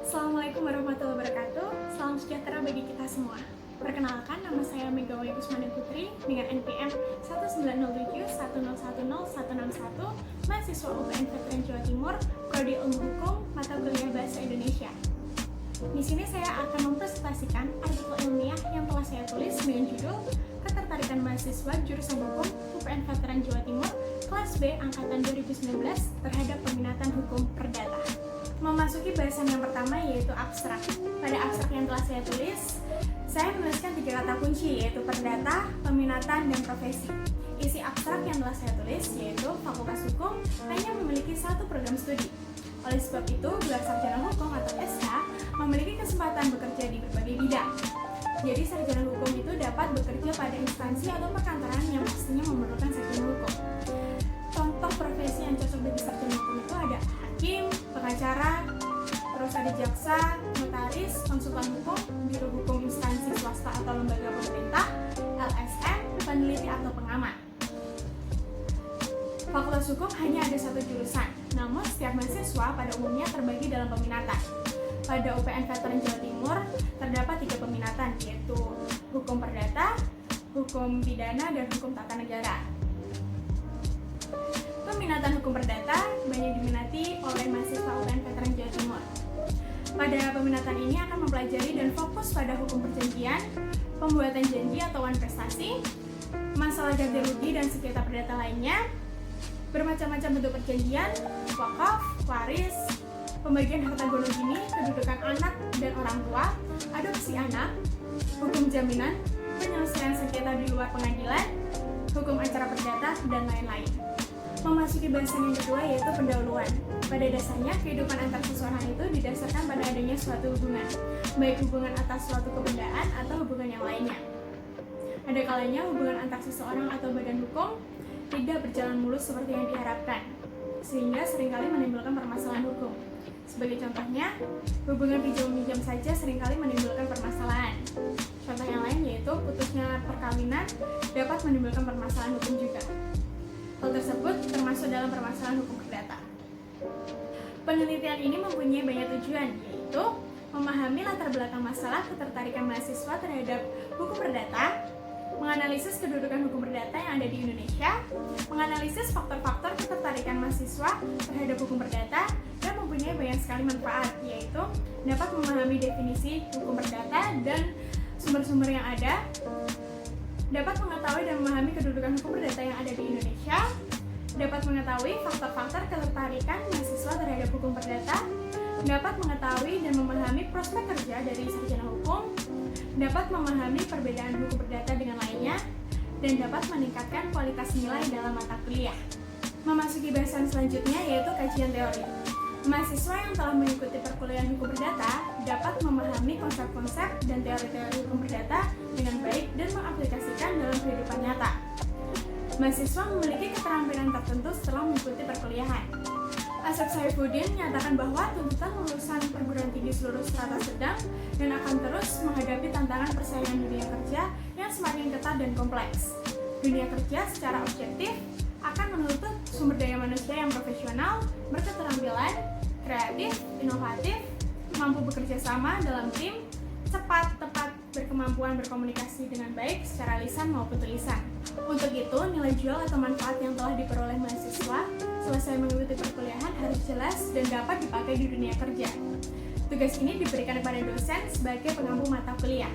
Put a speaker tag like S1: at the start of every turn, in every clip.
S1: Assalamualaikum warahmatullahi wabarakatuh. Salam sejahtera bagi kita semua. Perkenalkan, nama saya Megawati Kusmana Putri dengan NPM 1907101061, mahasiswa UPN Veteran Jawa Timur, Prodi Ilmu Hukum, mata kuliah Bahasa Indonesia. Di sini saya akan mempresentasikan artikel ilmiah yang telah saya tulis dengan judul Ketertarikan Mahasiswa Jurusan Hukum UPN Veteran Jawa Timur Kelas B Angkatan 2019 terhadap peminatan hukum perdata. Memasuki bahasan yang pertama yaitu abstrak. Pada abstrak yang telah saya tulis, saya menuliskan 3 kata kunci yaitu perdata, peminatan, dan profesi. Isi abstrak yang telah saya tulis yaitu Fakultas Hukum hanya memiliki 1 program studi. Oleh sebab itu, gelar sarjana hukum atau SH memiliki kesempatan bekerja di berbagai bidang. Jadi sarjana hukum itu dapat bekerja pada instansi atau perkantoran yang pastinya memerlukan sarjana hukum. Contoh profesi yang cocok bagi sarjana hukum itu ada hakim, pengacara, terus ada jaksa, notaris, konsultan hukum, biro hukum instansi swasta atau lembaga pemerintah, LSM, peneliti atau pengamat. Fakultas Hukum hanya ada 1 jurusan, namun setiap mahasiswa pada umumnya terbagi dalam peminatan. Pada UPN Veteran Jawa Timur terdapat 3 peminatan, yaitu Hukum Perdata, Hukum Pidana, dan Hukum Tata Negara. Peminatan Hukum Perdata banyak diminati oleh mahasiswa UPN Veteran Jawa Timur. Pada peminatan ini akan mempelajari dan fokus pada hukum perjanjian, pembuatan janji atau prestasi, masalah ganti rugi dan sengketa perdata lainnya, bermacam-macam bentuk perjanjian, wakaf, waris, pembagian harta gonogini, kedudukan anak dan orang tua, adopsi anak, hukum jaminan, penyelesaian sengketa di luar pengadilan, hukum acara perdata, dan lain-lain. Memasuki bahasan yang kedua yaitu pendahuluan. Pada dasarnya, kehidupan antar seseorang itu didasarkan pada adanya suatu hubungan, baik hubungan atas suatu kebendaan atau hubungan yang lainnya. Ada kalanya hubungan antar seseorang atau badan hukum tidak berjalan mulus seperti yang diharapkan, sehingga seringkali menimbulkan permasalahan hukum. Sebagai contohnya, hubungan pinjam-minjam saja seringkali menimbulkan permasalahan. Contoh yang lain yaitu putusnya perkawinan dapat menimbulkan permasalahan hukum juga. Hal tersebut termasuk dalam permasalahan hukum perdata. Penelitian ini mempunyai banyak tujuan, yaitu memahami latar belakang masalah ketertarikan mahasiswa terhadap hukum perdata, menganalisis kedudukan hukum perdata yang ada di Indonesia, menganalisis faktor-faktor ketertarikan mahasiswa terhadap hukum perdata, dan mempunyai banyak sekali manfaat, yaitu dapat memahami definisi hukum perdata dan sumber-sumber yang ada, dapat mengetahui dan memahami kedudukan hukum perdata yang ada di Indonesia, dapat mengetahui faktor-faktor ketertarikan mahasiswa terhadap hukum perdata, dapat mengetahui dan memahami prospek kerja dari sarjana hukum, dapat memahami perbedaan hukum perdata dengan lainnya, dan dapat meningkatkan kualitas nilai dalam mata kuliah. Memasuki bahasan selanjutnya yaitu kajian teori. Mahasiswa yang telah mengikuti perkuliahan hukum perdata dapat memahami konsep-konsep dan teori-teori hukum perdata dengan baik dan mengaplikasikan dalam kehidupan nyata. Mahasiswa memiliki keterampilan tertentu setelah mengikuti perkuliahan. Asep Saifuddin menyatakan bahwa tuntutan lulusan perguruan tinggi seluruh strata sedang dan akan terus menghadapi tantangan persaingan dunia kerja yang semakin ketat dan kompleks. Dunia kerja secara objektif akan menuntut sumber daya manusia yang profesional, berketerampilan, kreatif, inovatif, mampu bekerja sama dalam tim, cepat, tepat, berkemampuan berkomunikasi dengan baik secara lisan maupun tulisan. Untuk itu, nilai jual atau manfaat yang telah diperoleh mahasiswa selesai mengikuti perkuliahan harus jelas dan dapat dipakai di dunia kerja. Tugas ini diberikan kepada dosen sebagai pengampu mata kuliah.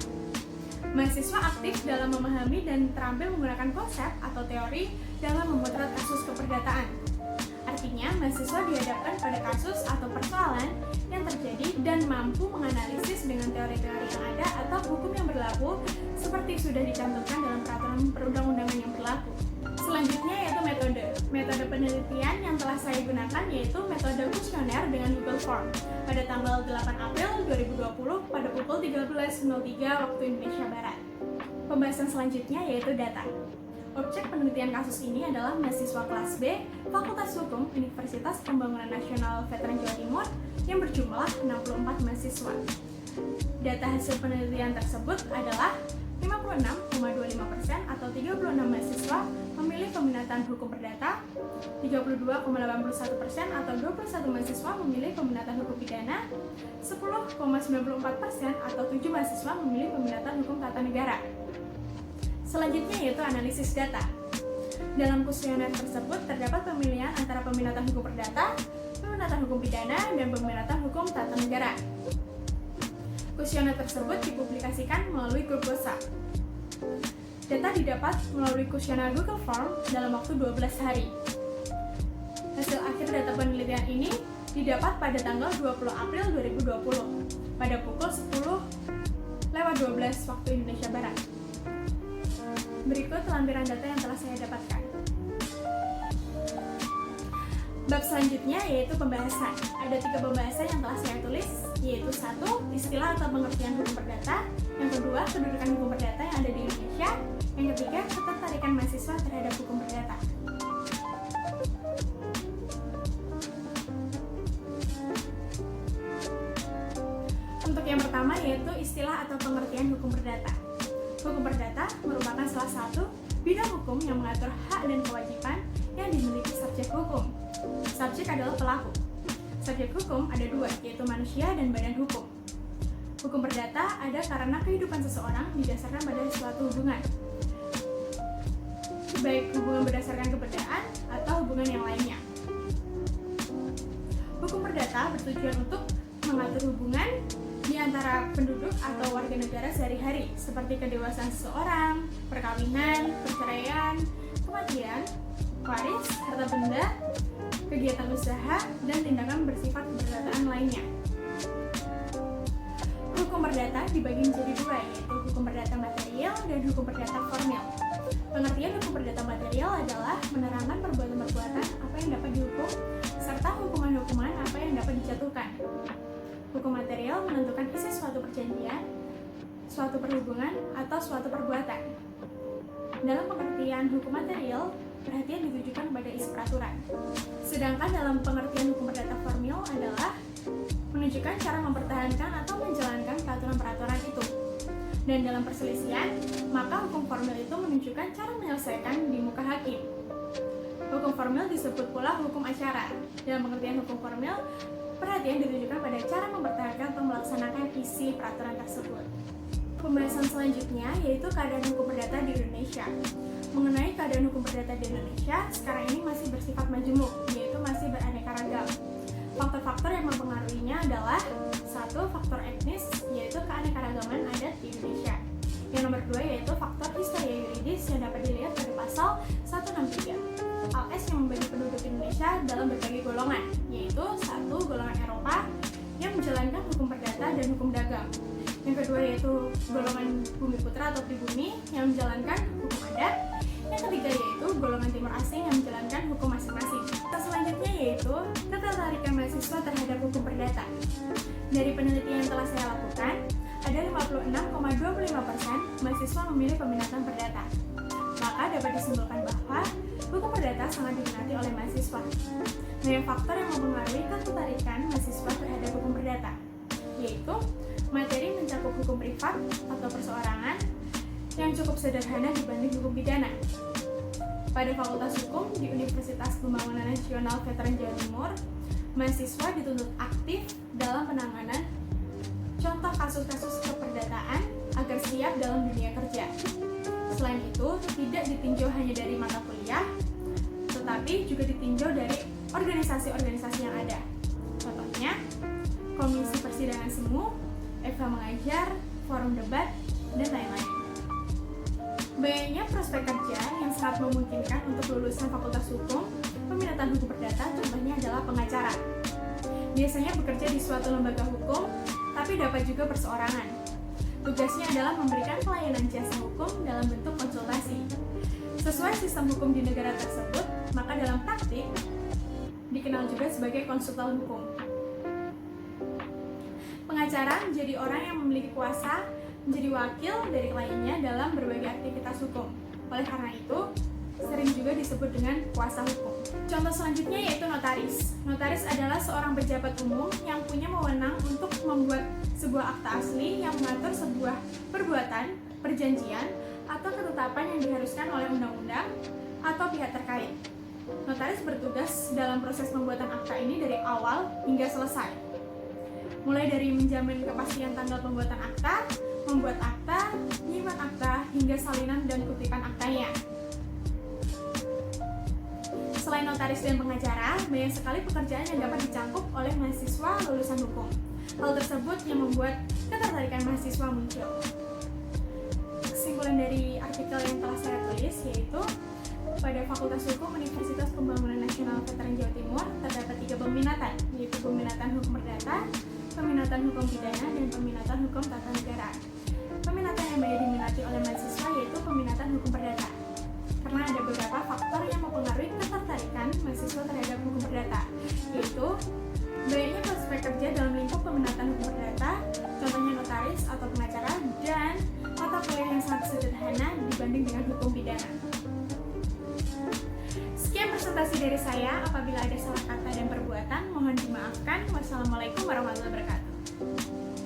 S1: Mahasiswa aktif dalam memahami dan terampil menggunakan konsep atau teori dalam memotret kasus keperdataan. Artinya, mahasiswa dihadapkan pada kasus atau persoalan yang terjadi dan mampu menganalisis dengan teori-teori yang ada atau hukum yang berlaku seperti sudah dicantumkan dalam peraturan perundang-undangan yang berlaku. Selanjutnya yaitu metode. Metode penelitian yang telah saya gunakan yaitu metode kuesioner dengan Google Form pada tanggal 8 April 2020 pada pukul 13.03 waktu Indonesia Barat. Pembahasan selanjutnya yaitu data. Objek penelitian kasus ini adalah mahasiswa kelas B Fakultas Hukum Universitas Pembangunan Nasional Veteran Jawa Timur yang berjumlah 64 mahasiswa. Data hasil penelitian tersebut adalah 56,25% atau 36 mahasiswa memilih peminatan hukum perdata, 32,81% atau 21 mahasiswa memilih peminatan hukum pidana, 10,94% atau 7 mahasiswa memilih peminatan hukum tata negara. Selanjutnya yaitu analisis data. Dalam kuesioner tersebut terdapat pemilihan antara peminatan hukum perdata, peminatan hukum pidana, dan peminatan hukum tata negara. Kuesioner tersebut dipublikasikan melalui grup WhatsApp. Data didapat melalui kuesioner Google Form dalam waktu 12 hari. Hasil akhir data penelitian ini didapat pada tanggal 20 April 2020 pada pukul 10:12 waktu Indonesia Barat. Berikut lampiran data yang telah saya dapatkan. Bab selanjutnya yaitu pembahasan. Ada 3 pembahasan yang telah saya tulis, yaitu 1. Istilah atau pengertian hukum perdata, yang kedua, kedudukan hukum perdata yang ada di Indonesia, yang ketiga, ketertarikan mahasiswa terhadap hukum perdata. Untuk yang pertama yaitu istilah atau pengertian hukum perdata. Hukum perdata merupakan salah satu bidang hukum yang mengatur hak dan kewajiban yang dimiliki subjek hukum. Subjek adalah pelaku. Subjek hukum ada 2, yaitu manusia dan badan hukum. Hukum perdata ada karena kehidupan seseorang didasarkan pada suatu hubungan, baik hubungan berdasarkan keberadaan atau hubungan yang lainnya. Hukum perdata bertujuan untuk mengatur hubungan di antara penduduk atau warga negara sehari-hari, seperti kedewasaan seseorang, perkawinan, perceraian, kematian, waris, harta benda, kegiatan usaha, dan tindakan bersifat keperdataan lainnya. Hukum perdata dibagi menjadi 2, yaitu hukum perdata material dan hukum perdata formil. Pengertian hukum perdata material adalah menerangkan perbuatan-perbuatan apa yang dapat dihukum, serta hukuman-hukuman apa yang dapat dijatuhkan. Hukum material menentukan isi suatu perjanjian, suatu perhubungan, atau suatu perbuatan. Dalam pengertian hukum material, perhatian ditujukan pada isi peraturan. Sedangkan dalam pengertian hukum perdata formil adalah menunjukkan cara mempertahankan atau menjalankan peraturan-peraturan itu. Dan dalam perselisihan, maka hukum formil itu menunjukkan cara menyelesaikan di muka hakim. Hukum formil disebut pula hukum acara. Dalam pengertian hukum formil, perhatian ditujukan pada cara mempertahankan atau melaksanakan isi peraturan tersebut. Pembahasan selanjutnya yaitu keadaan hukum perdata di Indonesia. Mengenai keadaan hukum perdata di Indonesia, sekarang ini masih bersifat majemuk, yaitu masih beraneka ragam. Faktor-faktor yang mempengaruhinya adalah 1. Faktor etnis, yaitu keanekaragaman adat di Indonesia. Yang nomor 2 yaitu faktor historia yuridis yang dapat dilihat pada pasal 163. AS yang membagi penduduk Indonesia dalam berbagai golongan, yaitu 1. Golongan Eropa yang menjalankan hukum perdata dan hukum dagang. Yang kedua yaitu golongan bumi putra atau pribumi yang menjalankan hukum adat. Yang ketiga yaitu golongan timur asing yang menjalankan hukum masing-masing. Selanjutnya yaitu ketertarikan mahasiswa terhadap hukum perdata. Dari penelitian yang telah saya lakukan, ada 56,25% mahasiswa memilih peminatan perdata. Maka dapat disimpulkan bahwa hukum perdata sangat diminati oleh mahasiswa. Banyak faktor yang mempengaruhi ketertarikan mahasiswa terhadap hukum perdata, yaitu materi mencakup hukum privat atau perseorangan yang cukup sederhana dibanding hukum pidana. Pada Fakultas Hukum di Universitas Pembangunan Nasional Veteran Jawa Timur, mahasiswa dituntut aktif dalam penanganan contoh kasus-kasus keperdataan agar siap dalam dunia kerja. Selain itu, tidak ditinjau hanya dari mata kuliah, tetapi juga ditinjau dari organisasi-organisasi yang ada. Contohnya, Komisi Persidangan Semu, FH Mengajar, Forum Debat, dan lain-lain. Banyaknya prospek kerja yang sangat memungkinkan untuk lulusan Fakultas Hukum, peminatan hukum perdata contohnya adalah pengacara. Biasanya bekerja di suatu lembaga hukum, tapi dapat juga perseorangan. Tugasnya adalah memberikan pelayanan jasa hukum dalam bentuk konsultasi. Sesuai sistem hukum di negara tersebut, maka dalam praktik dikenal juga sebagai konsultan hukum. Pengacara menjadi orang yang memiliki kuasa menjadi wakil dari kliennya dalam berbagai aktivitas hukum. Oleh karena itu, sering juga disebut dengan kuasa hukum. Contoh selanjutnya yaitu notaris. Notaris adalah seorang pejabat umum yang punya wewenang untuk membuat sebuah akta asli yang mengatur sebuah perbuatan, perjanjian, atau ketetapan yang diharuskan oleh undang-undang atau pihak terkait. Notaris bertugas dalam proses pembuatan akta ini dari awal hingga selesai. Mulai dari menjamin kepastian tanggal pembuatan akta, membuat akta, menyimpan akta, hingga salinan dan kutipan aktanya. Selain notaris dan pengacara, banyak sekali pekerjaan yang dapat dicangkup oleh mahasiswa lulusan hukum. Hal tersebut yang membuat ketertarikan mahasiswa muncul. Kesimpulan dari artikel yang telah saya tulis yaitu, pada Fakultas Hukum Universitas Pembangunan Nasional Veteran Jawa Timur terdapat 3 peminatan, yaitu peminatan hukum perdata, peminatan hukum pidana, dan peminatan hukum tata negara. Peminatan yang banyak diminati oleh mahasiswa yaitu peminatan hukum perdata, karena ada beberapa faktor yang mempengaruhi ketertarikan mahasiswa terhadap hukum perdata, yaitu banyaknya prospek kerja dalam lingkup peminatan hukum perdata, contohnya notaris atau pengacara, dan mata kuliah yang sangat sederhana dibanding dengan hukum pidana. Sekian presentasi dari saya. Apabila ada salah kata dan perbuatan, mohon dimaafkan. Wassalamualaikum warahmatullahi wabarakatuh.